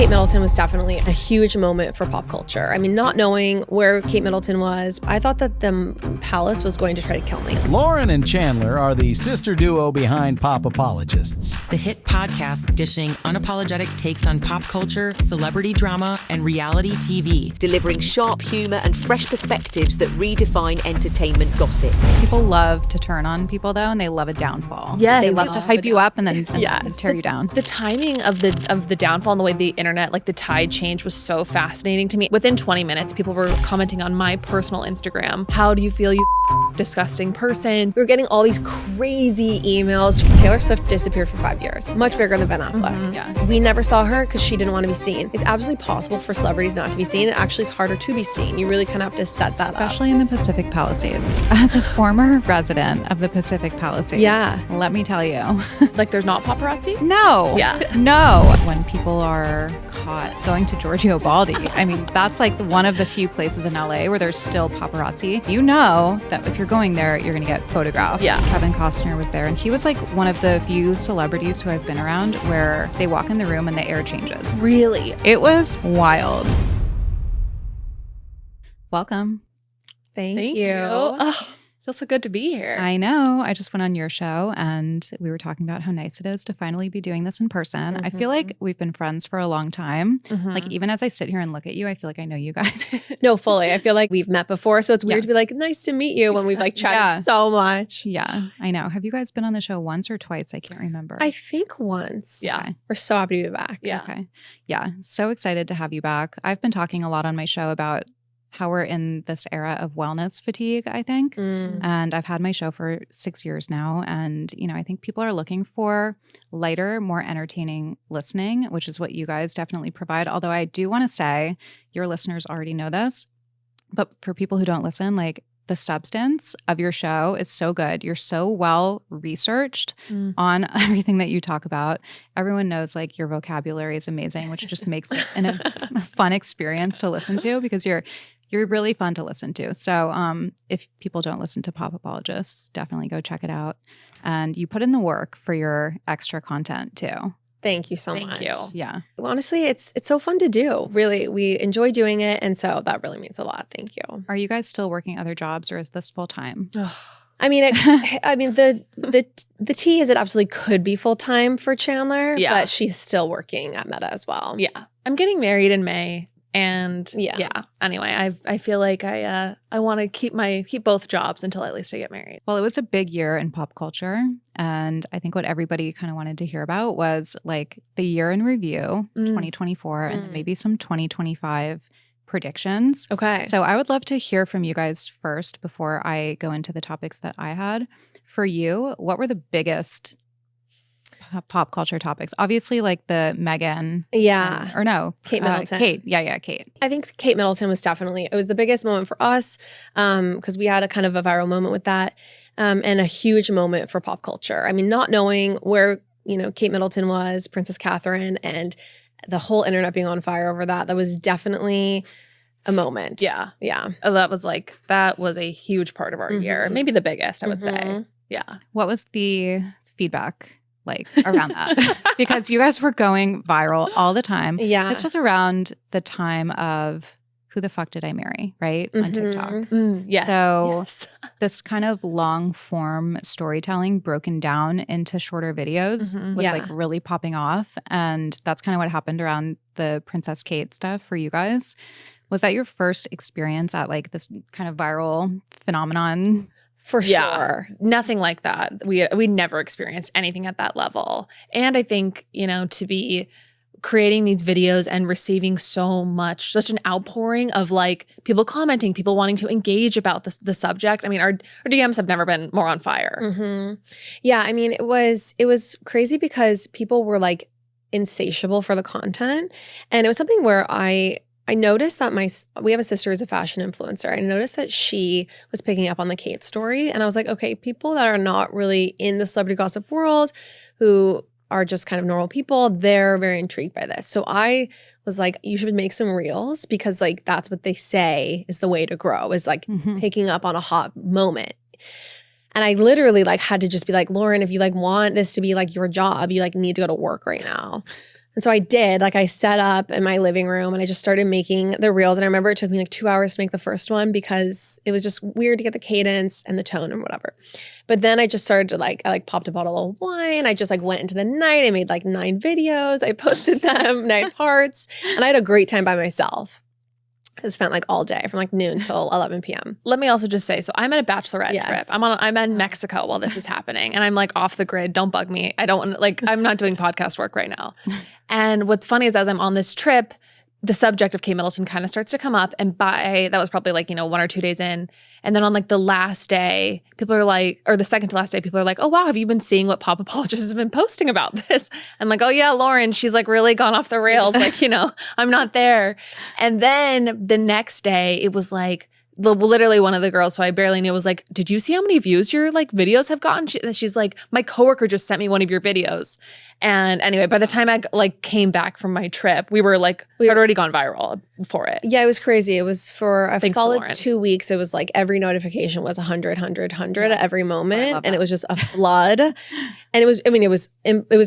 Kate Middleton was definitely a huge moment for pop culture. I mean, not knowing where Kate Middleton was, I thought that the palace was going to try to kill me. Lauren and Chandler are the sister duo behind Pop Apologists, the hit podcast dishing unapologetic takes on pop culture, celebrity drama, and reality TV. Delivering sharp humor and fresh perspectives that redefine entertainment gossip. People love to turn on people, though, and they love a downfall. Yeah, they love to hype you up and then tear you down. The timing of the downfall and the way the internet, like the tide change, was so fascinating to me. Within 20 minutes, people were commenting on my personal Instagram. How do you feel, you disgusting person? We were getting all these crazy emails. Taylor Swift disappeared for 5 years. Much bigger than Ben Affleck. Mm-hmm. Yeah. We never saw her because she didn't want to be seen. It's absolutely possible for celebrities not to be seen. It actually is harder to be seen. You really kind of have to set that up. Especially in the Pacific Palisades. As a former resident of the Pacific Palisades, let me tell you. Like there's not paparazzi? No. Yeah. No. When people are caught going to Giorgio Baldi, I mean, that's like one of the few places in LA where there's still paparazzi. You know that if you're going there, you're going to get photographed. Yeah. Kevin Costner was there, and he was like one of the few celebrities who I've been around where they walk in the room and the air changes. Really? It was wild. Welcome. Thank you. Oh, feels so good to be here. I know. I just went on your show and we were talking about how nice it is to finally be doing this in person. I feel like we've been friends for a long time. Like even as I sit here and look at you, I feel like I know you guys. No, fully. I feel like we've met before, so it's weird to be like, nice to meet you when we've like chatted so much. Yeah, I know. Have you guys been on the show once or twice? I can't remember. I think once. Yeah. Okay. We're so happy to be back. Yeah. Okay. Yeah. So excited to have you back. I've been talking a lot on my show about how we're in this era of wellness fatigue, I think. And I've had my show for 6 years now. And, you know, I think people are looking for lighter, more entertaining listening, which is what you guys definitely provide. Although I do want to say, your listeners already know this, but for people who don't listen, like the substance of your show is so good. You're so well researched on everything that you talk about. Everyone knows like your vocabulary is amazing, which just makes it a fun experience to listen to because you're really fun to listen to. So if people don't listen to Pop Apologists, definitely go check it out. And you put in the work for your extra content too. Thank you so much. Thank you. Yeah. Honestly, it's so fun to do. Really, we enjoy doing it. And so that really means a lot. Thank you. Are you guys still working other jobs or is this full time? I mean, the tea is it absolutely could be full time for Chandler, but she's still working at Meta as well. Yeah. I'm getting married in May. And anyway, I feel like I want to keep both jobs until at least I get married. Well, it was a big year in pop culture. And I think what everybody kind of wanted to hear about was like the year in review, 2024, and then maybe some 2025 predictions. Okay. So I would love to hear from you guys first before I go into the topics that I had. For you, what were the biggest pop culture topics? Obviously, like the Meghan. Yeah. Kate Middleton. Kate. Yeah, Kate. I think Kate Middleton was definitely, it was the biggest moment for us because we had a kind of a viral moment with that and a huge moment for pop culture. I mean, not knowing where, Kate Middleton was, Princess Catherine, and the whole internet being on fire over that was definitely a moment. Yeah. Yeah. That was a huge part of our year. Maybe the biggest, I would say. Yeah. What was the feedback like around that? Because you guys were going viral all the time. Yeah. This was around the time of Who the Fuck Did I Marry, right? On TikTok. Yes. So this kind of long form storytelling broken down into shorter videos was like really popping off. And that's kind of what happened around the Princess Kate stuff for you guys. Was that your first experience at like this kind of viral phenomenon? For sure. Nothing like that. We never experienced anything at that level. And I think, to be creating these videos and receiving such an outpouring of like people commenting, people wanting to engage about the subject. I mean, our DMs have never been more on fire. Yeah. I mean, it was crazy because people were like insatiable for the content. And it was something where I noticed that we have a sister who's a fashion influencer. I noticed that she was picking up on the Kate story. And I was like, okay, people that are not really in the celebrity gossip world who are just kind of normal people, they're very intrigued by this. So I was like, you should make some reels because like that's what they say is the way to grow, is like picking up on a hot moment. And I literally like had to just be like, Lauren, if you like want this to be like your job, you like need to go to work right now. And so I did, like I set up in my living room and I just started making the reels. And I remember it took me like 2 hours to make the first one because it was just weird to get the cadence and the tone and whatever. But then I just started to I popped a bottle of wine. I just like went into the night. I made like 9 videos. I posted them, 9 parts. And I had a great time by myself. I spent like all day from like noon till 11 p.m. Let me also just say, so I'm at a bachelorette trip. I'm in Mexico while this is happening, and I'm like off the grid. Don't bug me. I don't want like I'm not doing podcast work right now. And what's funny is as I'm on this trip, the subject of Kate Middleton kind of starts to come up, and that was probably like 1 or 2 days in, and then on like the last day, people are like, or the second to last day, people are like, oh wow, have you been seeing what Pop Apologists have been posting about this? I'm like, oh yeah, Lauren, she's like really gone off the rails, like I'm not there. And then the next day, it was like literally one of the girls who I barely knew was like, did you see how many views your like videos have gotten? She's like, my coworker just sent me one of your videos. And anyway, by the time I like came back from my trip, we had already gone viral for it. Yeah, it was crazy. It was for a solid 2 weeks. It was like every notification was 100 at every moment. And it was just a flood. And it was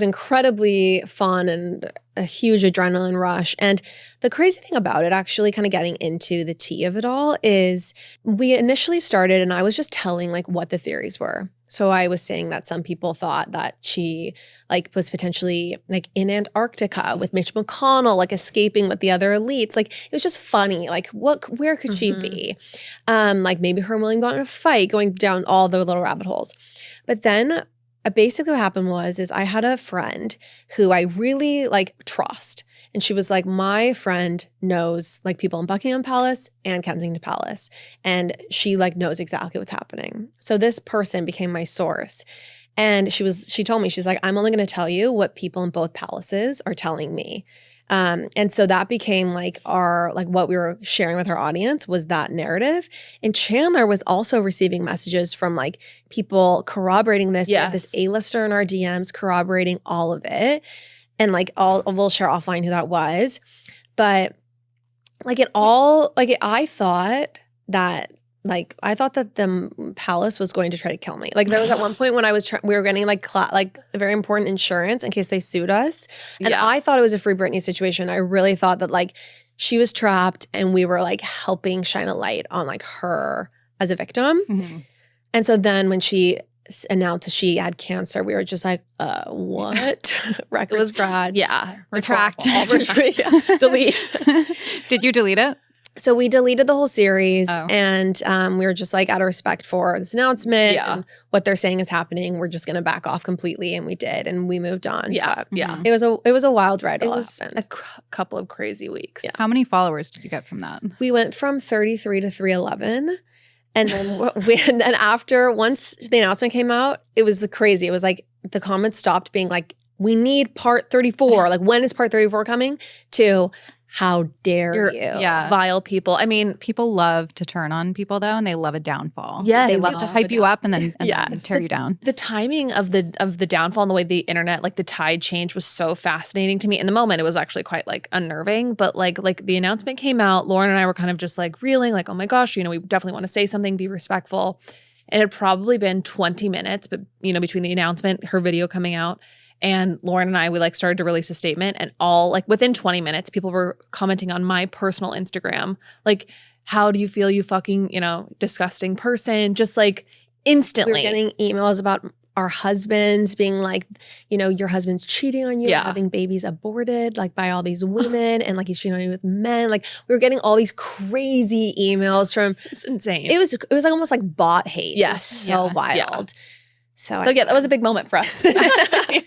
incredibly fun and a huge adrenaline rush. And the crazy thing about it, actually kind of getting into the tea of it all, is we initially started and I was just telling like what the theories were. So I was saying that some people thought that she like was potentially like in Antarctica with Mitch McConnell, like escaping with the other elites. Like it was just funny. Like where could she be? Like maybe her and William got in a fight, going down all the little rabbit holes. But then basically what happened is I had a friend who I really like trust. And she was like, my friend knows like people in Buckingham Palace and Kensington Palace. And she like knows exactly what's happening. So this person became my source. And she told me, she's like, I'm only going to tell you what people in both palaces are telling me. And so that became like what we were sharing with our audience was that narrative. And Chandler was also receiving messages from like people corroborating this. We had this A-lister in our DMs corroborating all of it. And like we'll share offline who that was. But like I thought that the palace was going to try to kill me. Like there was at one point when we were getting like very important insurance in case they sued us. And I thought it was a Free Britney situation. I really thought that like she was trapped and we were like helping shine a light on like her as a victim. Mm-hmm. And so then when she announced she had cancer, we were just like, what? Records fraud. Yeah. Retract. Delete. Did you delete it? So we deleted the whole series and we were just like, out of respect for this announcement and what they're saying is happening, we're just going to back off completely. And we did. And we moved on. Yeah. But it was a wild ride. It was a couple of crazy weeks. Yeah. How many followers did you get from that? We went from 33 to 311. And then once the announcement came out, it was crazy. It was like the comments stopped being like, we need part 34. Like, when is part 34 coming? To how dare you? Yeah. Vile people. I mean, people love to turn on people though, and they love a downfall. Yeah. They love to hype you up and then tear you down. The timing of the downfall and the way the internet, like the tide changed, was so fascinating to me. In the moment, it was actually quite like unnerving. But like the announcement came out, Lauren and I were kind of just like reeling, like, oh my gosh, we definitely want to say something, be respectful. It had probably been 20 minutes, but between the announcement, her video coming out, and Lauren and I, we like started to release a statement, and all like within 20 minutes, people were commenting on my personal Instagram. Like, how do you feel, you fucking, disgusting person? Just like instantly. We were getting emails about our husbands being like, your husband's cheating on you, having babies aborted, like by all these women, and like he's cheating on you with men. Like we were getting all these crazy emails from. It's insane. It was like almost like bot hate. Yes. So wild. Yeah. So that was a big moment for us this year.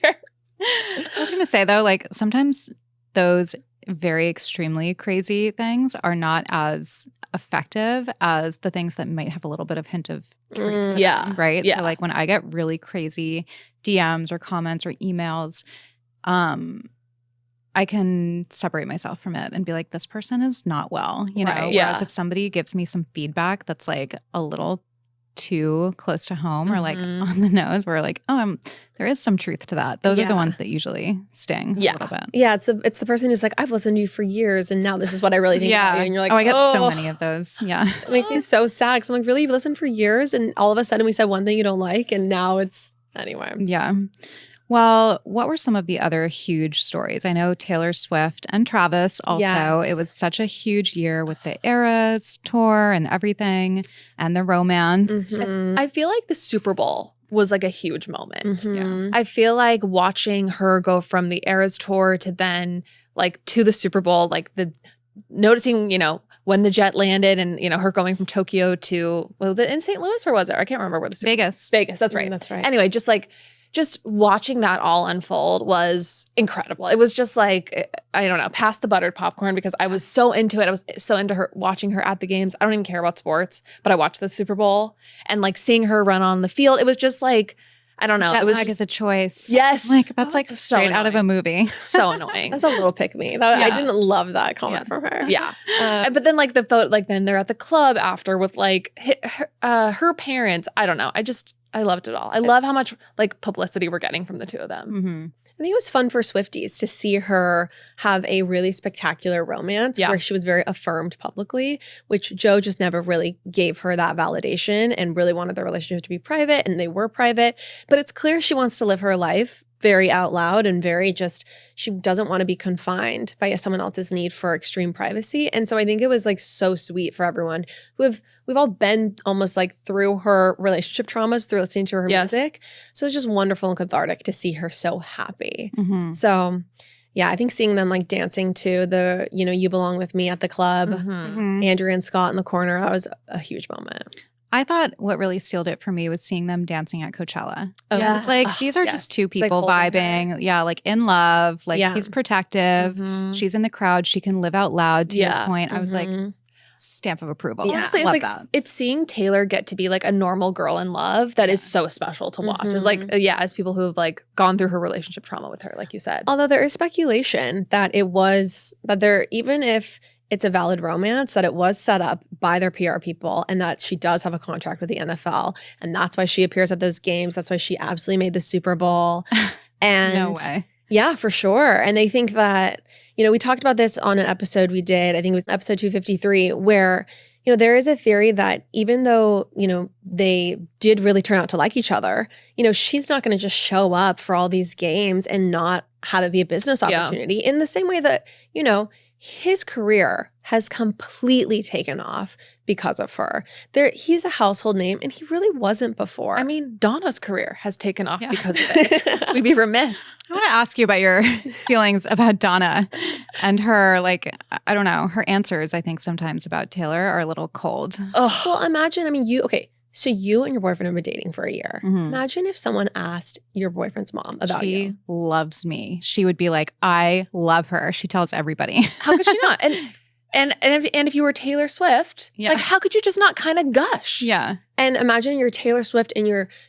I was going to say though, like sometimes those very extremely crazy things are not as effective as the things that might have a little bit of hint of truth to them, right? Yeah. So like when I get really crazy DMs or comments or emails, I can separate myself from it and be like, this person is not well, Right. Whereas if somebody gives me some feedback that's like a little too close to home or like on the nose, where like, there is some truth to that. Those are the ones that usually sting a little bit. Yeah, it's the person who's like, I've listened to you for years and now this is what I really think about you. And you're like, I get so many of those. Yeah. It makes me so sad because I'm like, really? You've listened for years and all of a sudden we said one thing you don't like and now it's, anyway. Yeah. Well, what were some of the other huge stories? I know Taylor Swift and Travis also. Yes. It was such a huge year with the Eras tour and everything and the romance. I feel like the Super Bowl was like a huge moment. Mhm. I feel like watching her go from the Eras tour to then like to the Super Bowl, like the noticing, when the jet landed and, her going from Tokyo to, was it in St. Louis or was it? I can't remember where the Super Vegas. Vegas, that's right. That's right. Anyway, just watching that all unfold was incredible. It was just like, I don't know, past the buttered popcorn because I was so into it. I was so into her, watching her at the games. I don't even care about sports, but I watched the Super Bowl and like seeing her run on the field. It was just like, I don't know. Jet It was lag just, is a choice. yes. Like that's like So straight out of a movie. so annoying. That's a little pick me. I didn't love that comment from her. Yeah. But then like the photo, like then they're at the club after with like her parents. I don't know. I loved it all. I love how much like publicity we're getting from the two of them. Mm-hmm. I think it was fun for Swifties to see her have a really spectacular romance where she was very affirmed publicly, which Joe just never really gave her that validation and really wanted their relationship to be private, and they were private. But it's clear she wants to live her life very out loud and very she doesn't want to be confined by someone else's need for extreme privacy. And so I think it was like so sweet for everyone we've all been almost like through her relationship traumas through listening to her music. So it's just wonderful and cathartic to see her so happy. Mm-hmm. So yeah, I think seeing them like dancing to the, You Belong With Me at the club, Mm-hmm. Andrea and Scott in the corner, that was a huge moment. I thought what really sealed it for me was seeing them dancing at Coachella. Oh, Yeah. It's like these are just two like people holding vibing. Yeah, like in love. Like he's protective. Mhm. She's in the crowd. She can live out loud to your point. I was like, Mhm. stamp of approval. Yeah. Honestly, Love it's like that. it's seeing Taylor get to be like a normal girl in love that is so special to watch. It's like, as people who have like gone through her relationship trauma with her, like you said. Although there is speculation that even if it's a valid romance, that it was set up by their PR people and that she does have a contract with the NFL. And that's why she appears at those games. That's why she absolutely made the Super Bowl. And No way. Yeah, for sure. And they think that, we talked about this on an episode we did, I think it was episode 253, where, there is a theory that even though, they did really turn out to like each other, she's not going to just show up for all these games and not have it be a business opportunity in the same way that, his career has completely taken off because of her. He's a household name and he really wasn't before. I mean, Donna's career has taken off because of it. We'd be remiss. I want to ask you about your feelings about Donna and her, like, I don't know, her answers, I think sometimes about Taylor are a little cold. Well, imagine, so you and your boyfriend have been dating for a year. Mhm. Imagine if someone asked your boyfriend's mom about She you. loves me. She would be like, I love her. She tells everybody. How could she not? And if you were Taylor Swift, Yeah. like how could you just not kind of gush? Yeah. And imagine you're Taylor Swift and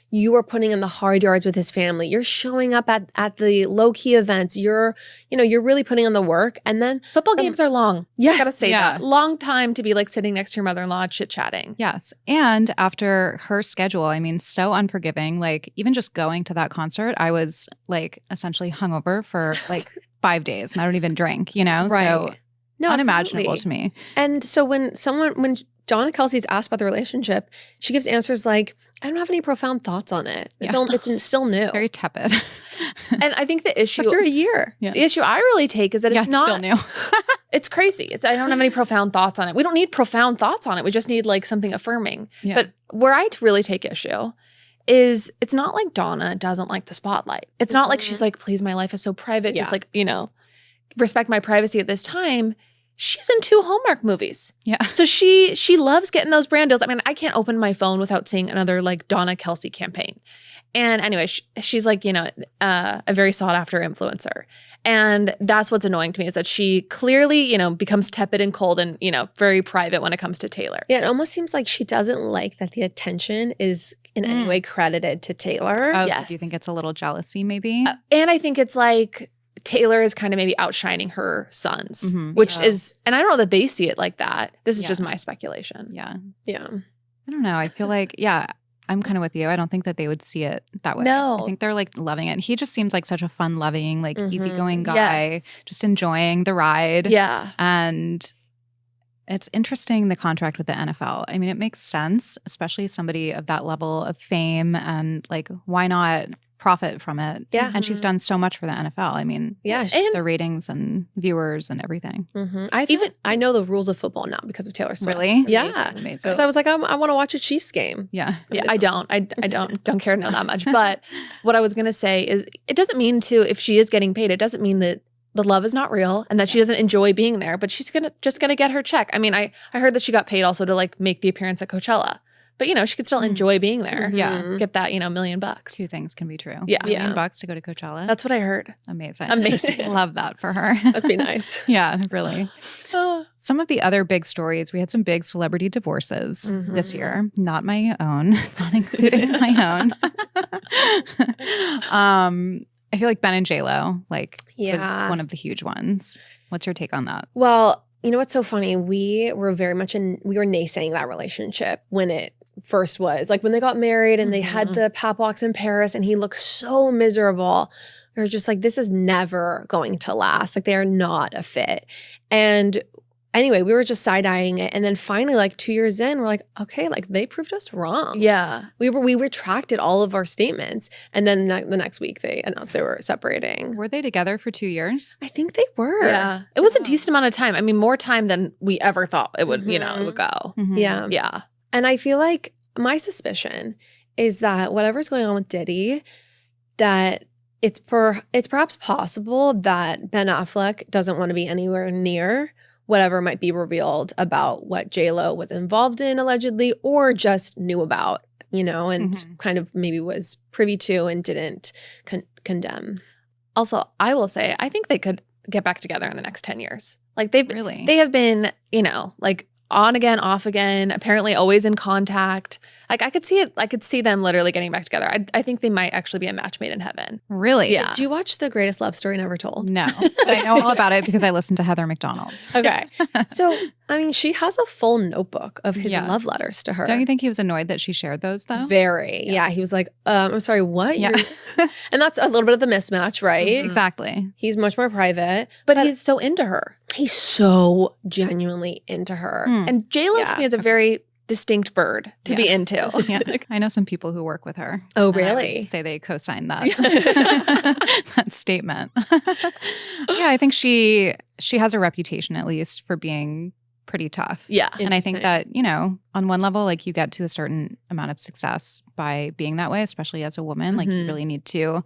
you are putting in the hard yards with his family. You're showing up at the low-key events. You're really putting in the work. And then Football games are long. Yes. I gotta say Yeah. that. Long time to be like sitting next to your mother-in-law chit-chatting. Yes. And after her schedule, so unforgiving, like even just going to that concert, I was like essentially hungover for like 5 days and I don't even drink, Right. So No, unimaginable absolutely. to me. And so when Donna Kelce's asked about the relationship, she gives answers like, I don't have any profound thoughts on it. It's still new. Very tepid. And I think the issue After a year. Yeah. the issue I really take is that Yeah, it's not still new. it's crazy. I don't have any profound thoughts on it. We don't need profound thoughts on it. We just need like something affirming. Yeah. But where I really take issue is it's not like Donna doesn't like the spotlight. It's not like she's like, please, my life is so private. Just like, respect my privacy at this time. She's in 2 Hallmark movies. Yeah. So she loves getting those brand deals. I mean, I can't open my phone without seeing another like Donna Kelce campaign. And anyway, she's like, a very sought after influencer. And that's what's annoying to me is that she clearly, becomes tepid and cold and, very private when it comes to Taylor. Yeah, it almost seems like she doesn't like that the attention is in any way credited to Taylor. Oh, so Yes. do you think it's a little jealousy maybe? And I think it's like Taylor is kind of maybe outshining her sons, Mhm. which Yeah. is, and I don't know that they see it like that. This is Yeah. just my speculation. Yeah. Yeah. I don't know. I feel like, I'm kind of with you. I don't think that they would see it that way. No. I think they're like loving it. And he just seems like such a fun loving, like Mhm. easygoing guy, Yes. just enjoying the ride. Yeah. And it's interesting, the contract with the NFL. I mean, it makes sense, especially somebody of that level of fame. And like, why not profit from it. Yeah. And she's done so much for the NFL. I mean, Yeah. And the ratings and viewers and everything. I know the rules of football now because of Taylor Swift. Really? Yeah. Amazing. Because I was like, I want to watch a Chiefs game. Yeah. yeah, I don't care to know that much. But what I was gonna say is, it doesn't mean if she is getting paid, it doesn't mean that the love is not real and that she doesn't enjoy being there. But she's just gonna get her check. I mean, I heard that she got paid also to like make the appearance at Coachella. But, she could still enjoy being there. Yeah. Get that, $1 million. Two things can be true. Yeah. $1 million bucks to go to Coachella. That's what I heard. Amazing. Amazing. Love that for her. Must be nice. Yeah, really. Some of the other big stories, we had some big celebrity divorces this year. Not my own, not including my own. I feel like Ben and J-Lo, was one of the huge ones. What's your take on that? Well, you know what's so funny? We were very much we were naysaying that relationship when it first was. Like when they got married and they had the pop walks in Paris and he looked so miserable. We were just like, this is never going to last. Like they are not a fit. And anyway, we were just side-eyeing it. And then finally, like 2 years in, we're like, okay, like they proved us wrong. Yeah. We retracted all of our statements. And then the next week they announced they were separating. Were they together for 2 years? I think they were. Yeah. It was a decent amount of time. I mean, more time than we ever thought it would, it would go. Yeah. Yeah. And I feel like my suspicion is that whatever's going on with Diddy, that it's perhaps possible that Ben Affleck doesn't want to be anywhere near whatever might be revealed about what J-Lo was involved in allegedly or just knew about, and kind of maybe was privy to and didn't condemn. Also, I will say, I think they could get back together in the next 10 years. Like they have been, like on again, off again, apparently always in contact. Like I could see it. I could see them literally getting back together. I think they might actually be a match made in heaven. Really? Yeah. Do you watch The Greatest Love Story Never Told? No. But I know all about it because I listened to Heather McDonald. Okay. So, I mean, she has a full notebook of his love letters to her. Don't you think he was annoyed that she shared those though? Very. Yeah. He was like, I'm sorry, what? Yeah. And that's a little bit of the mismatch, right? Exactly. He's much more private. But he's so into her. He's so genuinely into her. And J-Lo to me is a very distinct bird to be into. Yeah. I know some people who work with her. Oh, and I really? would say they co-signed that that statement. Yeah, I think she has a reputation, at least, for being pretty tough. Yeah. And I think that, on one level, like you get to a certain amount of success by being that way, especially as a woman. Like you really need to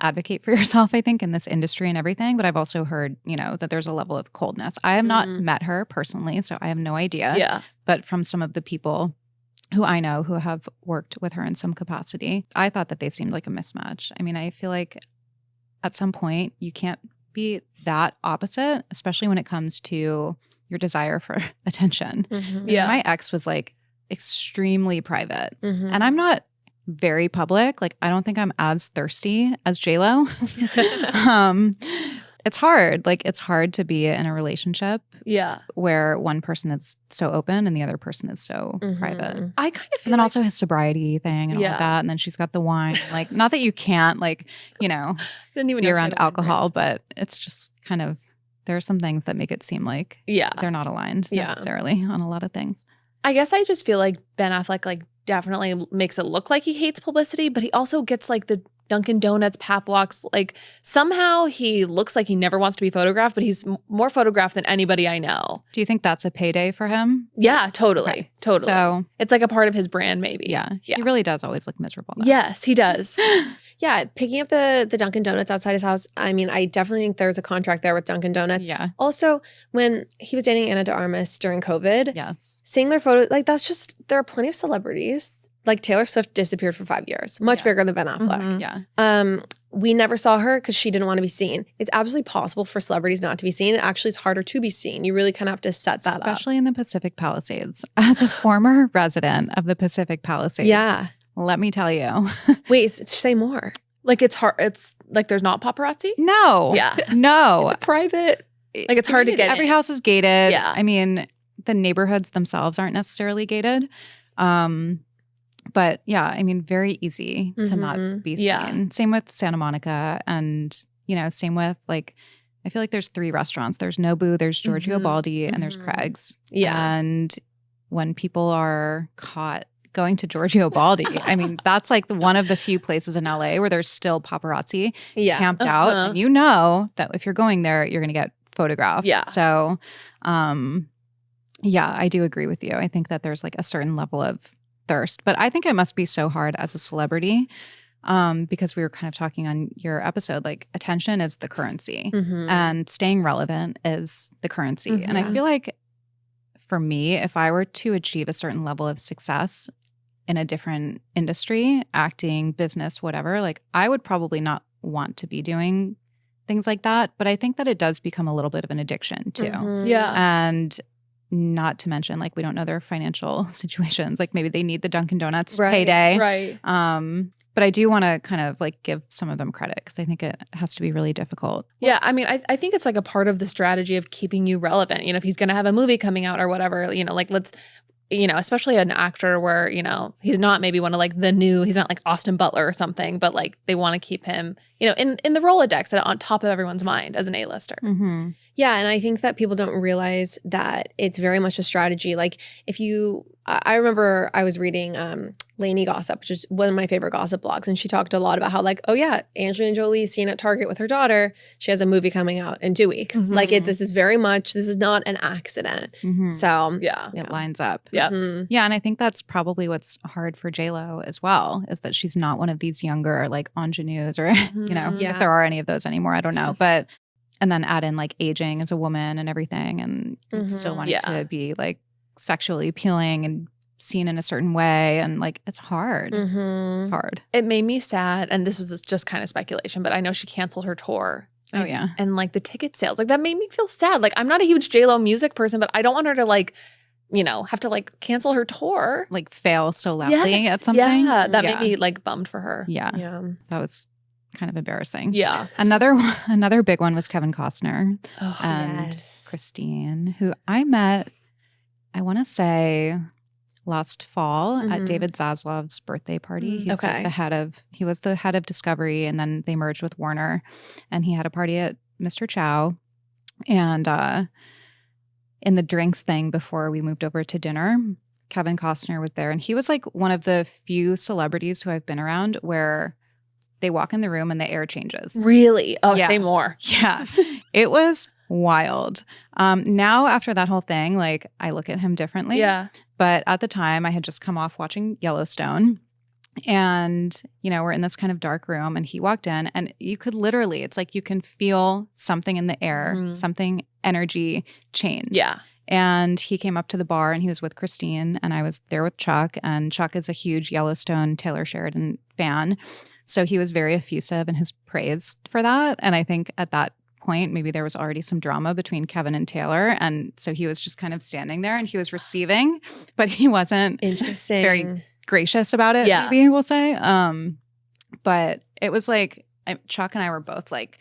advocate for yourself, I think, in this industry and everything. But I've also heard, that there's a level of coldness. I have not met her personally, so I have no idea. Yeah. But from some of the people who I know who have worked with her in some capacity, I thought that they seemed like a mismatch. I mean, I feel like at some point you can't be that opposite, especially when it comes to your desire for attention. Yeah. My ex was like extremely private. And I'm not very public. Like, I don't think I'm as thirsty as J-Lo. It's hard. Like, it's hard to be in a relationship where one person is so open and the other person is so private. I kind of feel And then also his sobriety thing and all of that. And then she's got the wine. Like, not that you can't, like, didn't even be around alcohol, but it's just kind of, there are some things that make it seem like they're not aligned necessarily on a lot of things. I guess I just feel like Ben Affleck, like, definitely makes it look like he hates publicity, but he also gets like the Dunkin' Donuts pap walks. Like somehow he looks like he never wants to be photographed, but he's more photographed than anybody I know. Do you think that's a payday for him? Yeah, totally. Okay. Totally. So it's like a part of his brand, maybe. Yeah. He really does always look miserable, though. Yes, he does. Yeah, picking up the Dunkin' Donuts outside his house. I mean, I definitely think there's a contract there with Dunkin' Donuts. Yeah. Also, when he was dating Anna de Armas during COVID, Yes. seeing their photos, like that's just, there are plenty of celebrities. Like Taylor Swift disappeared for 5 years, much bigger than Ben Affleck. Yeah. We never saw her because she didn't want to be seen. It's absolutely possible for celebrities not to be seen. Actually, it's harder to be seen. You really kind of have to set that up. Especially in the Pacific Palisades. As a former resident of the Pacific Palisades. Yeah. Let me tell you. Wait, say more. Like it's hard. It's like there's not paparazzi. No. Yeah. No. It's a private. Like it's hard to get Every in. house is gated. Yeah. I mean, the neighborhoods themselves aren't necessarily gated. But yeah, I mean, very easy to not be seen. Yeah. Same with Santa Monica and, same with like, I feel like there's 3 restaurants. There's Nobu, there's Giorgio Baldi, and there's Craig's. Yeah. And when people are caught going to Giorgio Baldi. I mean, that's like one of the few places in LA where there's still paparazzi camped out. And you know that if you're going there, you're going to get photographed. Yeah. So, yeah, I do agree with you. I think that there's like a certain level of thirst. But I think it must be so hard as a celebrity because we were kind of talking on your episode, like attention is the currency and staying relevant is the currency. And I feel like for me, if I were to achieve a certain level of success in a different industry, acting, business, whatever, like I would probably not want to be doing things like that. But I think that it does become a little bit of an addiction too. Yeah. And not to mention, like, we don't know their financial situations. Like maybe they need the Dunkin' Donuts payday. Right. But I do want to kind of like give some of them credit because I think it has to be really difficult. Yeah, I mean, I think it's like a part of the strategy of keeping you relevant. You know, if he's going to have a movie coming out or whatever, you know, like let's, you know, especially an actor where, you know, he's not maybe one of like he's not like Austin Butler or something, but like they want to keep him, you know, in the Rolodex and on top of everyone's mind as an A-lister. Yeah, and I think that people don't realize that it's very much a strategy. Like I remember I was reading Lainey Gossip, which is one of my favorite gossip blogs, and she talked a lot about how like, oh yeah, Angelina Jolie is seen at Target with her daughter. She has a movie coming out in 2 weeks. Like this is not an accident. So Yeah. It lines up. Yeah. Yeah, and I think that's probably what's hard for J-Lo as well, is that she's not one of these younger like ingenues or, you know, if there are any of those anymore, I don't know. But, and then add in like aging as a woman and everything and still wanting to be like sexually appealing and seen in a certain way. And like, it's hard. It's hard. It made me sad. And this was just kind of speculation, but I know she canceled her tour. Oh, yeah. And like the ticket sales, like that made me feel sad. Like I'm not a huge J-Lo music person, but I don't want her to like, you know, have to like cancel her tour. Like fail so loudly at something. Yeah, that made me like bummed for her. Yeah. That was kind of embarrassing. Yeah. Another big one was Kevin Costner and Christine, who I met, I want to say last fall at David Zaslav's birthday party. He's like he was the head of Discovery, and then they merged with Warner, and he had a party at Mr. Chow. And in the drinks thing before we moved over to dinner, Kevin Costner was there, and he was like one of the few celebrities who I've been around where they walk in the room and the air changes. Really? Oh, say more. Yeah. It was wild. Now after that whole thing, like I look at him differently. Yeah. But at the time I had just come off watching Yellowstone, and, you know, we're in this kind of dark room, and he walked in, and you could literally, it's like you can feel something in the air, something energy change. Yeah. And he came up to the bar and he was with Christine, and I was there with Chuck, and Chuck is a huge Yellowstone Taylor Sheridan fan. So he was very effusive in his praise for that. And I think at that point, maybe there was already some drama between Kevin and Taylor. And so he was just kind of standing there and he was receiving, but he wasn't very gracious about it, maybe we'll say. But it was like, Chuck and I were both like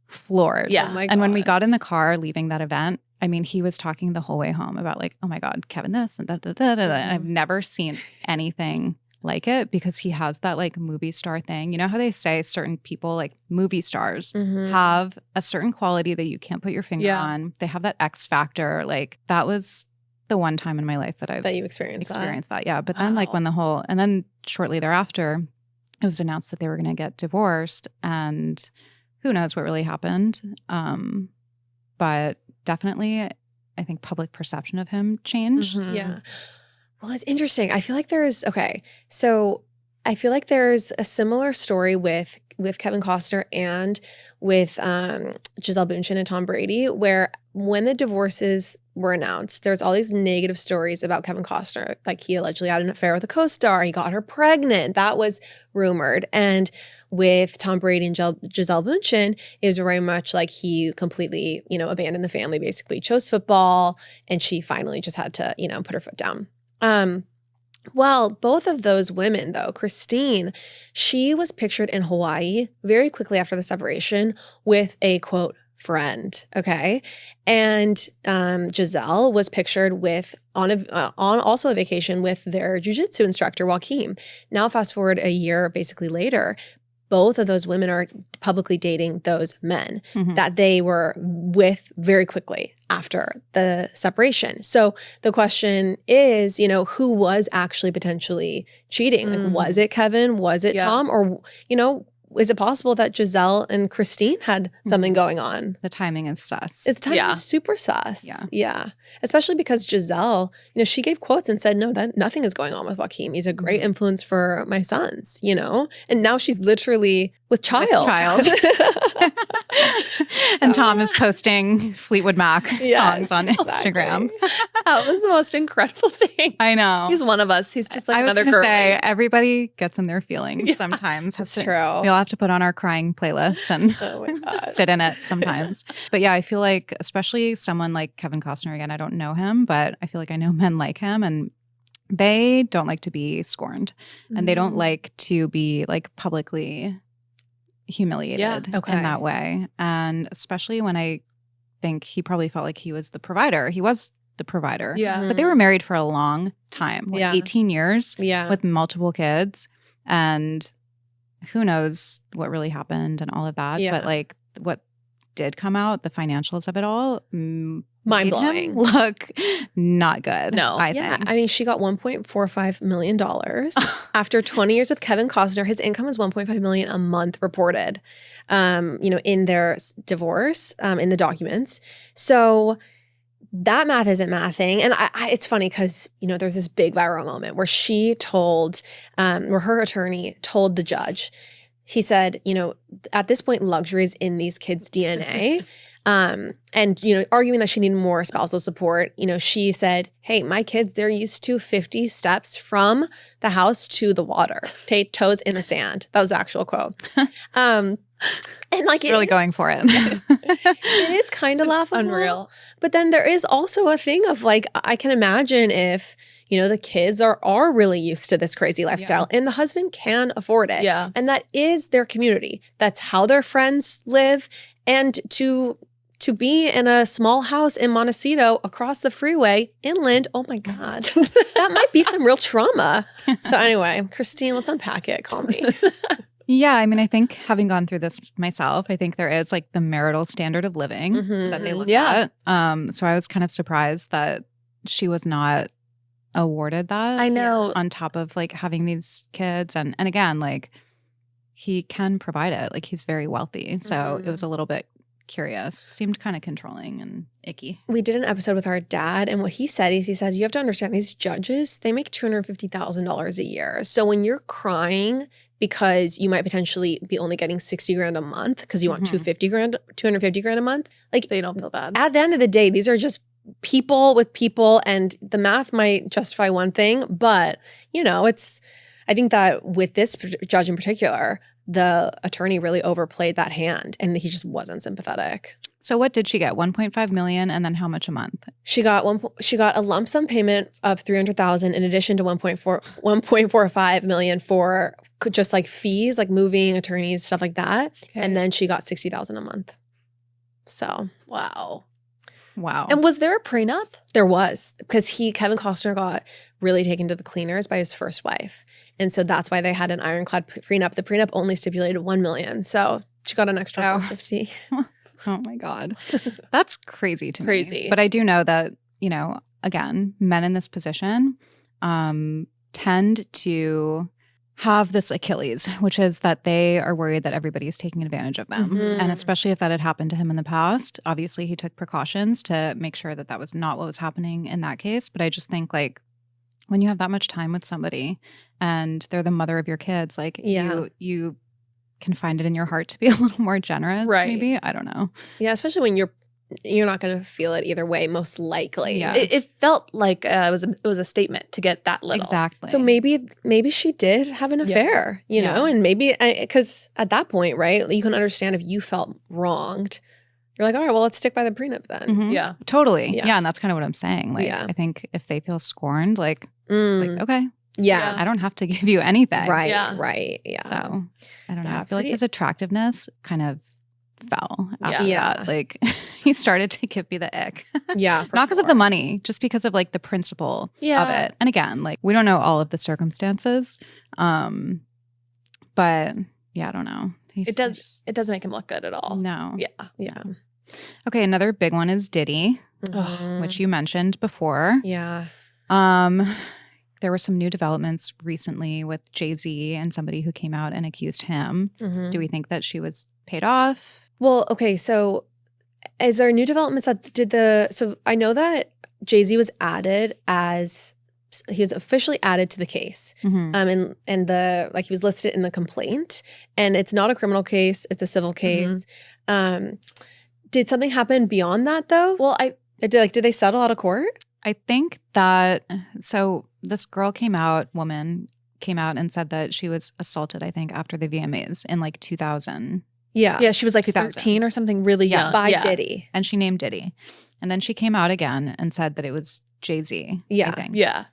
floored. Yeah. Oh and when we got in the car leaving that event, I mean, he was talking the whole way home about like, oh my God, Kevin this and da da da da. And I've never seen anything like it, because he has that like movie star thing. You know how they say certain people, like movie stars, have a certain quality that you can't put your finger on. They have that X factor. Like that was the one time in my life that you experienced that. Yeah. But then like and then shortly thereafter, it was announced that they were going to get divorced, and who knows what really happened. But definitely, I think public perception of him changed. Yeah. Well, it's interesting. I feel like there's a similar story with Kevin Costner and with Gisele Bündchen and Tom Brady, where when the divorces were announced, there's all these negative stories about Kevin Costner. Like he allegedly had an affair with a co-star. He got her pregnant. That was rumored. And with Tom Brady and Gisele Bündchen, it was very much like he completely, you know, abandoned the family, basically chose football, and she finally just had to, you know, put her foot down. Well, both of those women, though, Christine, she was pictured in Hawaii very quickly after the separation with a, quote, friend, okay? And Gisele was pictured on also a vacation with their jiu-jitsu instructor, Joaquim. Now, fast forward a year basically later, both of those women are publicly dating those men that they were with very quickly after the separation. So the question is, you know, who was actually potentially cheating? Like, was it Kevin? Was it Tom? Or, you know, is it possible that Giselle and Christine had something going on? The timing is sus. It's timing is super sus. Yeah. Especially because Giselle, you know, she gave quotes and said, no, that nothing is going on with Joaquin. He's a great influence for my sons, you know? And now she's literally with child. And Tom is posting Fleetwood Mac songs on Instagram. That was the most incredible thing. I know. He's one of us. He's just like another girl. say, everybody gets in their feelings sometimes. That's true. We all have to put on our crying playlist and sit in it sometimes. But yeah, I feel like especially someone like Kevin Costner, again, I don't know him, but I feel like I know men like him, and they don't like to be scorned and they don't like to be like publicly humiliated in that way. And especially when I think he probably felt like he was the provider. He was the provider. Yeah. But they were married for a long time, like 18 years with multiple kids. And who knows what really happened and all of that. But like what did come out, the financials of it all, mind-blowing. Look not good. No. I think. I mean, she got $1.45 million. After 20 years with Kevin Costner, his income was $1.5 million a month reported, you know, in their divorce, in the documents. So that math isn't mathing. And it's funny because, you know, there's this big viral moment where she told, where her attorney told the judge, he said, you know, at this point, luxury is in these kids' DNA. And, you know, arguing that she needed more spousal support, you know, she said, hey, my kids, they're used to 50 steps from the house to the water, toes in the sand. That was the actual quote. And like, she's really going for it. It is kind of laughable. Unreal. But then there is also a thing of like, I can imagine if, you know, the kids are really used to this crazy lifestyle and the husband can afford it. Yeah. And that is their community. That's how their friends live. And to be in a small house in Montecito across the freeway inland, oh my God, that might be some real trauma. So anyway, Christine, let's unpack it. Call me. Yeah, I mean, I think having gone through this myself, I think there is like the marital standard of living that they look at. So I was kind of surprised that she was not awarded that. I know. On top of like having these kids. And again, like he can provide it. Like he's very wealthy. So it was a little bit curious. Seemed kind of controlling and icky. We did an episode with our dad, and what he said is, he says, you have to understand these judges, they make $250,000 a year. So when you're crying because you might potentially be only getting $60,000 a month because you want $250,000 a month, like they don't feel bad. At the end of the day, these are just people with people, and the math might justify one thing, but you know, I think that with this judge in particular, the attorney really overplayed that hand and he just wasn't sympathetic. So what did she get? 1.5 million, and then how much a month? She got a lump sum payment of $300,000 in addition to 1.45 million for just like fees, like moving, attorneys, stuff like that. Okay. And then she got $60,000 a month. So wow. Wow. And was there a prenup? There was, because Kevin Costner got really taken to the cleaners by his first wife. And so that's why they had an ironclad prenup. The prenup only stipulated $1 million. So she got an extra $450,000. Oh my God. That's crazy to me. Crazy. But I do know that, you know, again, men in this position tend to have this Achilles, which is that they are worried that everybody is taking advantage of them. And especially if that had happened to him in the past, obviously he took precautions to make sure that that was not what was happening in that case. But I just think like when you have that much time with somebody and they're the mother of your kids, like you can find it in your heart to be a little more generous, maybe. I don't know. Yeah, especially when you're not going to feel it either way, most likely. Yeah. It felt like it was a statement to get that little. Exactly. So maybe she did have an affair, you know, and maybe because at that point, right, you can understand if you felt wronged. You're like, all right, well, let's stick by the prenup then. Yeah. Totally. Yeah. And that's kind of what I'm saying. Like, I think if they feel scorned, like, okay. Yeah. I don't have to give you anything. Right. Yeah. Right. Yeah. So I don't know. I feel like his attractiveness kind of fell after that. Like he started to give me the ick. Yeah. Not because of the money, just because of like the principle of it. And again, like we don't know all of the circumstances. But yeah, I don't know. It doesn't make him look good at all. No. Yeah. Okay, another big one is Diddy, which you mentioned before. Yeah. There were some new developments recently with Jay Z and somebody who came out and accused him. Do we think that she was paid off? Well, okay, so is there new developments that so I know that Jay Z was added he was officially added to the case. And he was listed in the complaint, and it's not a criminal case, it's a civil case. Did something happen beyond that though? Well, did they settle out of court? I think that, so this woman came out and said that she was assaulted, I think, after the VMAs in like 2000. Yeah, she was like 2000. 13 or something really young. By Diddy. And she named Diddy. And then she came out again and said that it was Jay Z. Yeah. I think. Yeah.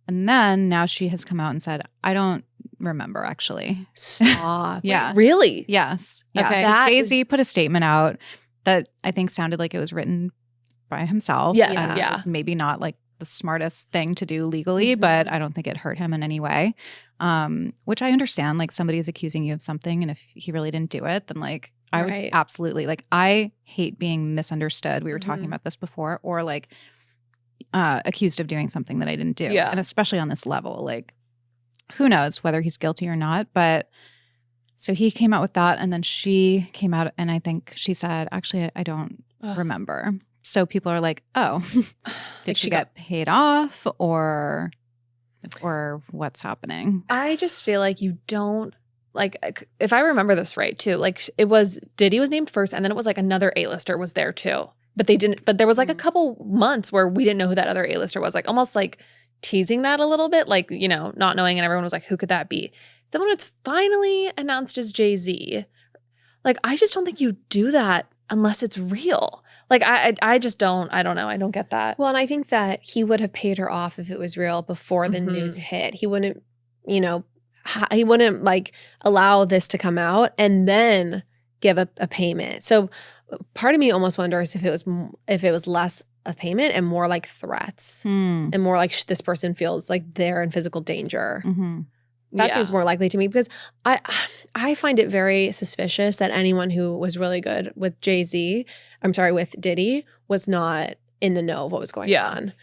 And then now she has come out and said, I don't remember actually. Stop. Yeah. Really? Yes. Yeah. Okay. Jay-Z put a statement out that I think sounded like it was written by himself. Yeah. And Yeah. it was maybe not like the smartest thing to do legally, but I don't think it hurt him in any way. Which I understand. Like, somebody's accusing you of something, and if he really didn't do it, then like I would absolutely, like, I hate being misunderstood. We were talking about this before, or like accused of doing something that I didn't do. Yeah. And especially on this level, like, who knows whether he's guilty or not. But so he came out with that, and then she came out and I think she said, actually, I don't remember. So people are like, oh, did she get paid off or what's happening? I just feel like you don't, like, if I remember this right too, like it was Diddy was named first, and then it was like another A-lister was there too. But they didn't, but there was like a couple months where we didn't know who that other A-lister was, like almost like teasing that a little bit, like, you know, not knowing, and everyone was like, who could that be? Then when it's finally announced as Jay Z, like, I just don't think you do that unless it's real. Like, I just don't, I don't know. I don't get that. Well, and I think that he would have paid her off if it was real before the news hit. He wouldn't, you know, he wouldn't like allow this to come out and then give a payment. So part of me almost wonders if it was less a payment and more like threats and more like this person feels like they're in physical danger. That seems more likely to me, because I find it very suspicious that anyone who was really good with with Diddy was not in the know of what was going on.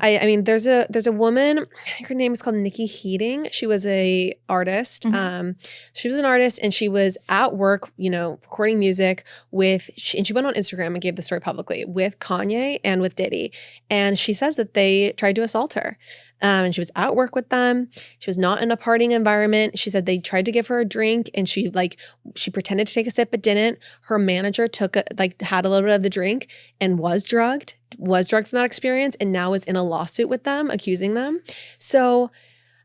I mean, there's a woman, her name is called Nikki Heating. She was a artist. She was an artist, and she was at work, you know, recording music and she went on Instagram and gave the story publicly with Kanye and with Diddy. And she says that they tried to assault her. And she was at work with them. She was not in a partying environment. She said they tried to give her a drink, and she pretended to take a sip but didn't. Her manager had a little bit of the drink and was drugged from that experience, and now is in a lawsuit with them, accusing them. So,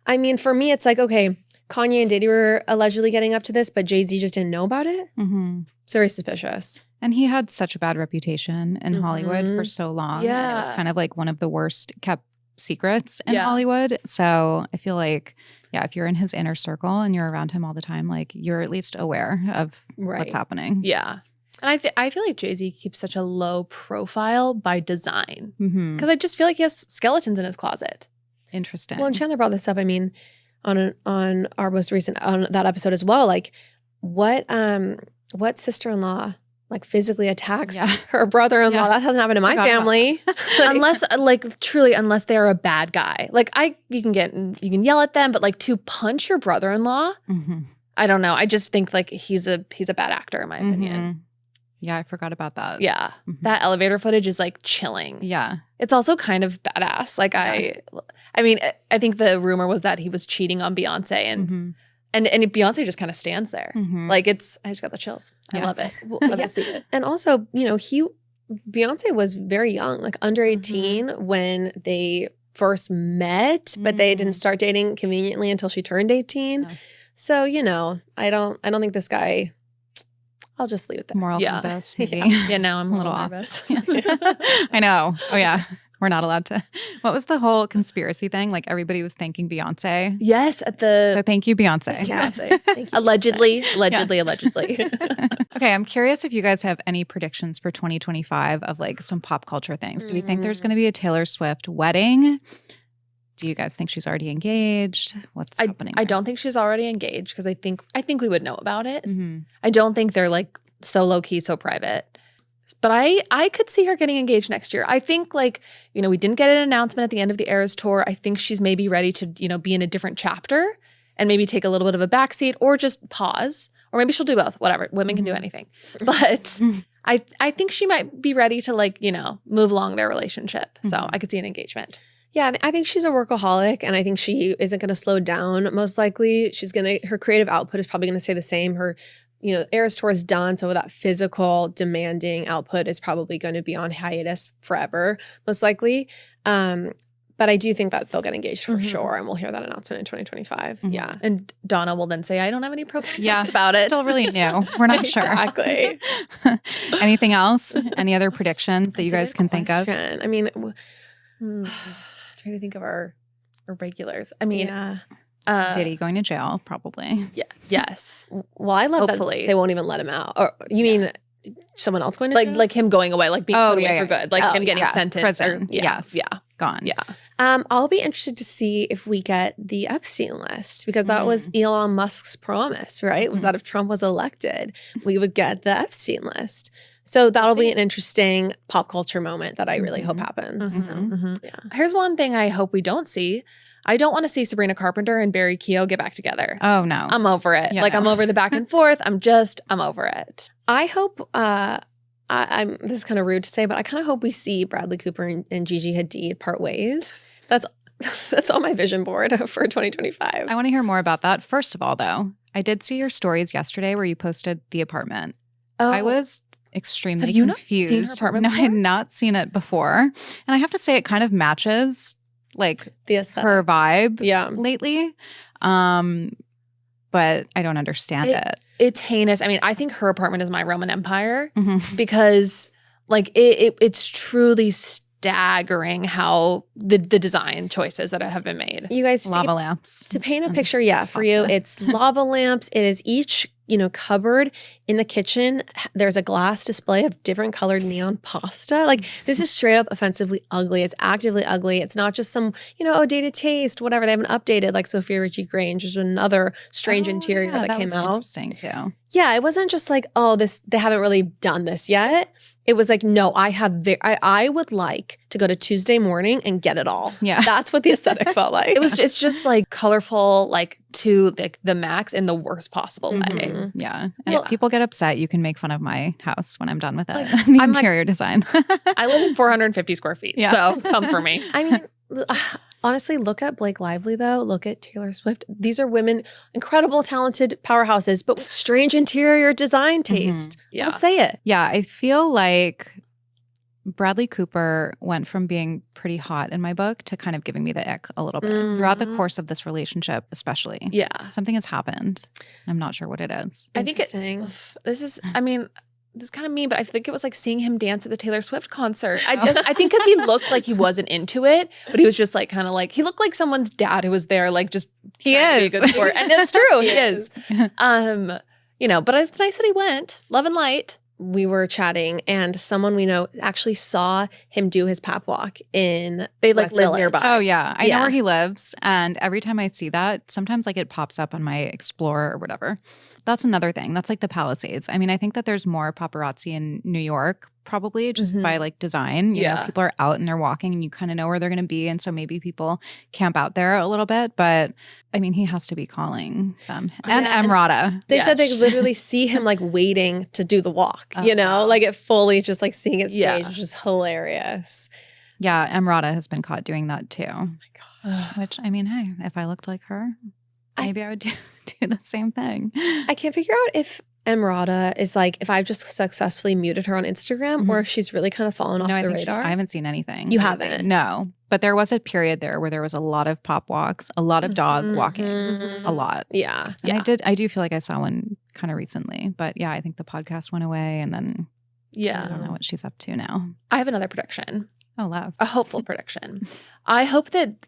I mean, for me, it's like, okay, Kanye and Diddy were allegedly getting up to this, but Jay Z just didn't know about it. It's very suspicious. And he had such a bad reputation in Hollywood for so long. Yeah. And it was kind of like one of the worst kept secrets in Hollywood. So I feel like, if you're in his inner circle and you're around him all the time, like, you're at least aware of what's happening. Yeah. And I feel like Jay Z keeps such a low profile by design, because I just feel like he has skeletons in his closet. Interesting. Well, and Chandler brought this up. I mean, on our most recent on that episode as well. Like, what sister-in-law like physically attacks her brother-in-law? That hasn't happened in my family. Unless unless they're a bad guy. Like, you can yell at them, but like to punch your brother-in-law, I don't know. I just think like he's a bad actor in my opinion. Yeah, I forgot about that. Yeah. That elevator footage is like chilling. Yeah. It's also kind of badass. Like, I mean, I think the rumor was that he was cheating on Beyonce, and Beyonce just kind of stands there. Like, I just got the chills. I love it. Love to see it. And also, you know, Beyonce was very young, like under 18 when they first met, but they didn't start dating conveniently until she turned 18. No. So, you know, I don't think this guy, I'll just leave it there. Moral compass, maybe. Yeah, now I'm a little nervous. I know. Oh, yeah. We're not allowed to. What was the whole conspiracy thing? Like, everybody was thanking Beyonce. Yes, So thank you, Beyonce. Thank you. Allegedly. Okay, I'm curious if you guys have any predictions for 2025 of like some pop culture things. Do we think there's going to be a Taylor Swift wedding? Do you guys think she's already engaged? What's happening? I don't think she's already engaged, because I think we would know about it. I don't think they're like so low key, so private. But I could see her getting engaged next year. I think like, we didn't get an announcement at the end of the Eras tour. I think she's maybe ready to, be in a different chapter and maybe take a little bit of a backseat or just pause. Or maybe she'll do both. Whatever. Women can do anything. But I think she might be ready to like, move along their relationship. So I could see an engagement. Yeah, I think she's a workaholic, and I think she isn't going to slow down. Most likely, her creative output is probably going to stay the same. Her, Eras tour is done, so that physical, demanding output is probably going to be on hiatus forever, most likely. But I do think that they'll get engaged for sure, and we'll hear that announcement in 2025. Yeah, and Donna will then say, "I don't have any thoughts about it." Still really new. We're not sure. Exactly. Anything else? Any other predictions that you guys can think of? I mean. Trying to think of our regulars. I mean, Diddy going to jail, probably. Yeah. Yes. Well, I love Hopefully. that they won't even let him out. Or you mean someone else going to jail? Like him going away, like being put away for good, like him getting sentenced. Prison. Yes. Yeah. Gone. Yeah. I'll be interested to see if we get the Epstein list, because that was Elon Musk's promise, right? Was that if Trump was elected, we would get the Epstein list. So that'll be an interesting pop culture moment that I really hope happens. Yeah. Here's one thing I hope we don't see. I don't want to see Sabrina Carpenter and Barry Keogh get back together. Oh, no. I'm over it. Yeah, I'm over the back and forth. I'm over it. I hope, this is kind of rude to say, but I kind of hope we see Bradley Cooper and Gigi Hadid part ways. That's on my vision board for 2025. I want to hear more about that. First of all, though, I did see your stories yesterday where you posted the apartment. Oh. I was extremely Have you confused. Not seen her apartment no, before? I had not seen it before. And I have to say it kind of matches like The aesthetic. her vibe Yeah. lately. But I don't understand it. It's heinous. I mean, I think her apartment is my Roman Empire Mhm. because like it's truly staggering how the design choices that have been made. You guys, Lava lamps. to paint a picture, for you, it's lava lamps. It is each, cupboard in the kitchen. There's a glass display of different colored neon pasta. Like, this is straight up offensively ugly. It's actively ugly. It's not just some, dated taste, whatever. They haven't updated like Sophia Richie Grange. There's another strange interior that came was out. Interesting too. Yeah, it wasn't just like, they haven't really done this yet. It was like, no, I would like to go to Tuesday morning and get it all. Yeah. That's what the aesthetic felt like. It's just like colorful, like to like the max in the worst possible way. Mhm. Yeah. And if people get upset, you can make fun of my house when I'm done with it. The I'm like- interior design. I live in 450 square feet, so come for me. I mean, honestly, look at Blake Lively, though. Look at Taylor Swift. These are women, incredible, talented powerhouses, but with strange interior design taste. Yeah. I'll say it. Yeah, I feel like Bradley Cooper went from being pretty hot in my book to kind of giving me the ick a little bit throughout the course of this relationship, especially. Yeah. Something has happened. I'm not sure what it is. I think Interesting. this is kind of mean, but I think it was like seeing him dance at the Taylor Swift concert. I think because he looked like he wasn't into it, but he was just like kind of like, he looked like someone's dad who was there, like just He trying to be a is. good sport. And it's true, he is. But it's nice that he went. Love and light. We were chatting, and someone we know actually saw him do his pap walk in They like West live Village. nearby. Oh, yeah. I know Yeah. where he lives. And every time I see that, sometimes like it pops up on my Explorer or whatever. That's another thing. That's like the Palisades. I mean, I think that there's more paparazzi in New York, probably just by like design. You know, people are out and they're walking and you kind of know where they're going to be. And so maybe people camp out there a little bit. But I mean, he has to be calling them. And Emrata. They said they literally see him like waiting to do the walk, like it fully just like seeing it staged, which is hilarious. Yeah, Emrata has been caught doing that too. Oh my God. Which, I mean, hey, if I looked like her, maybe I would do the same thing. I can't figure out if Emrata is like, if I've just successfully muted her on Instagram or if she's really kind of fallen off the I radar. haven't seen anything. You haven't? No. But there was a period there where there was a lot of pop walks, a lot of dog walking, a lot. Yeah. And I do feel like I saw one kind of recently. But yeah, I think the podcast went away and then I don't know what she's up to now. I have another prediction. Oh, love. A hopeful prediction. I hope that,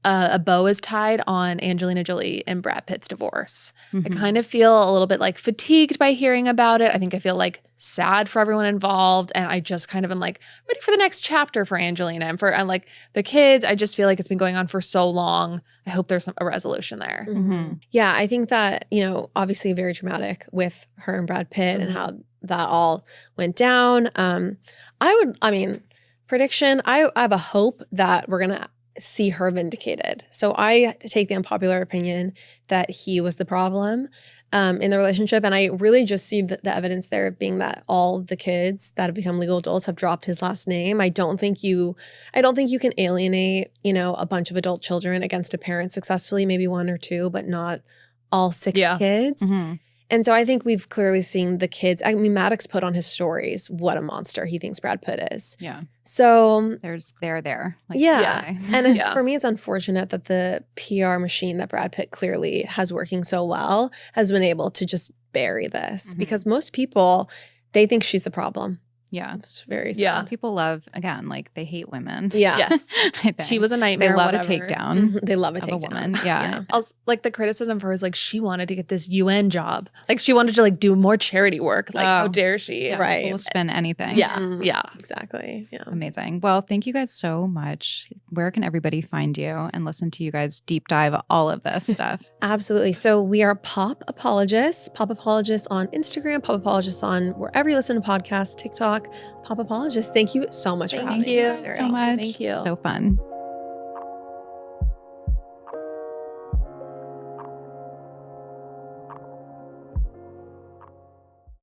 a bow is tied on Angelina Jolie and Brad Pitt's divorce. I kind of feel a little bit like fatigued by hearing about it. I think I feel like sad for everyone involved. And I just kind of am like ready for the next chapter for Angelina and for like the kids. I just feel like it's been going on for so long. I hope there's a resolution there. Yeah, I think that, obviously very dramatic with her and Brad Pitt and how that all went down. Prediction, I have a hope that we're going to see her vindicated. So I take the unpopular opinion that he was the problem in the relationship. And I really just see the evidence there being that all the kids that have become legal adults have dropped his last name. I don't think you can alienate, a bunch of adult children against a parent successfully, maybe one or two, but not all 6 kids. Mm-hmm. And so I think we've clearly seen the kids. I mean, Maddox put on his stories what a monster he thinks Brad Pitt is. Yeah. So they're there. Like, yeah. And for me, it's unfortunate that the PR machine that Brad Pitt clearly has working so well has been able to just bury this because most people, they think she's the problem. Yeah. It's very sad. Yeah. People love, again, like they hate women. Yeah. Yes. I think. She was a nightmare. They love whatever. a takedown. They love a of a takedown. woman. Yeah. Also, like the criticism for her is like she wanted to get this UN job. Like she wanted to like do more charity work. Like how dare she? Yeah, Right. People will spin anything. Yeah. Yeah. Exactly. Yeah. Amazing. Well, thank you guys so much. Where can everybody find you and listen to you guys deep dive all of this stuff? Absolutely. So we are Pop Apologists. Pop Apologists on Instagram, Pop Apologists on wherever you listen to podcasts, TikTok, Pop Apologists. Thank you so much for having you us. so much. Thank you. So fun.